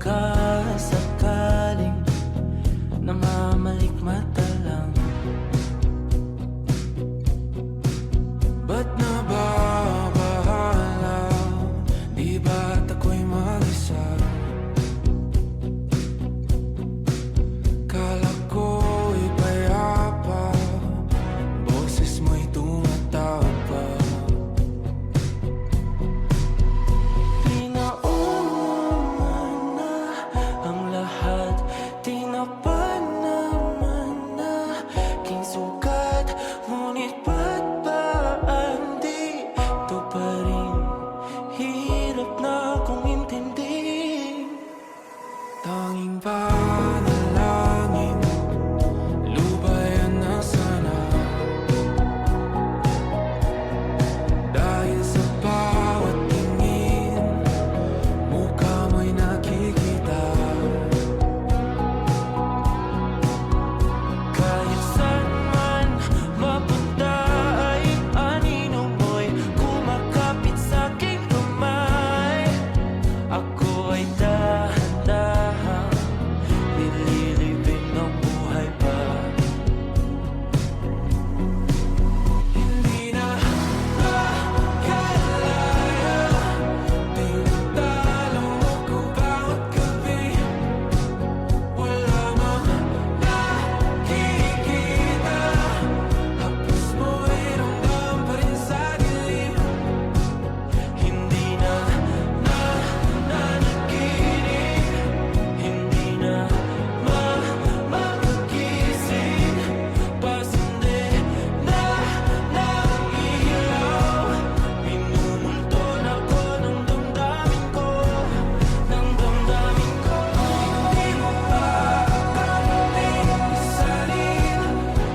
sakaling namamalikmata lang. Ba't nababahala? Di ba't ako'y mag-isa? Kala ko'y payapa, boses mo'y tumatawag pa. Pinauman na ang lahat, tinapan naman na aking sugat. Ngunit ba't ba andito pa rin? Hirap na akong intindihin. Tanging panalangin, lubayan na sana. Dahil sa bawat tingin, mukha mo'y nakikita. Kahit saan man mapunta ay anino mo'y kumakapit sa'king kamay. Ako ay dahan-dahang nililibing ng buhay pa. Hindi na makalaya, tinatalo ko bawat gabi. Wala mang nakikita, hapos mo'y ramdam pa rin sa dilim. Hindi na nanaginip, hindi na makagising. Pasindi na ng ilaw, minumulton ako ng damdamin ko, ng damdamin ko. Hindi mo pa kailangang isalin,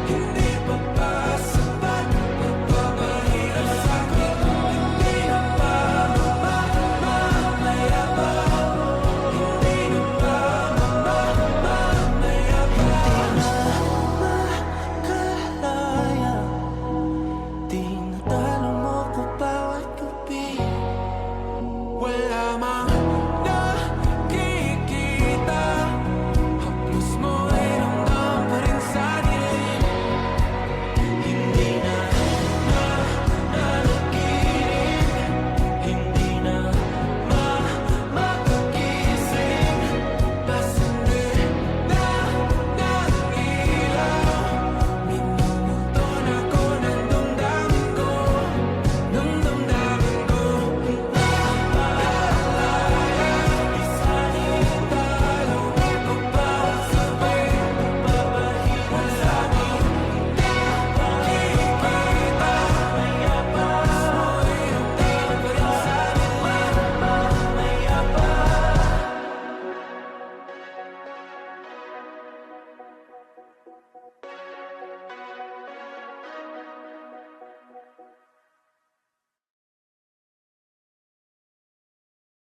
hindi pa ba sapat magpapahirap sa'kin? Hindi na ba mamamayabang? Hindi na ba mamamayabang? Makalaya, tinatalo mo ko bawat gabi. Wala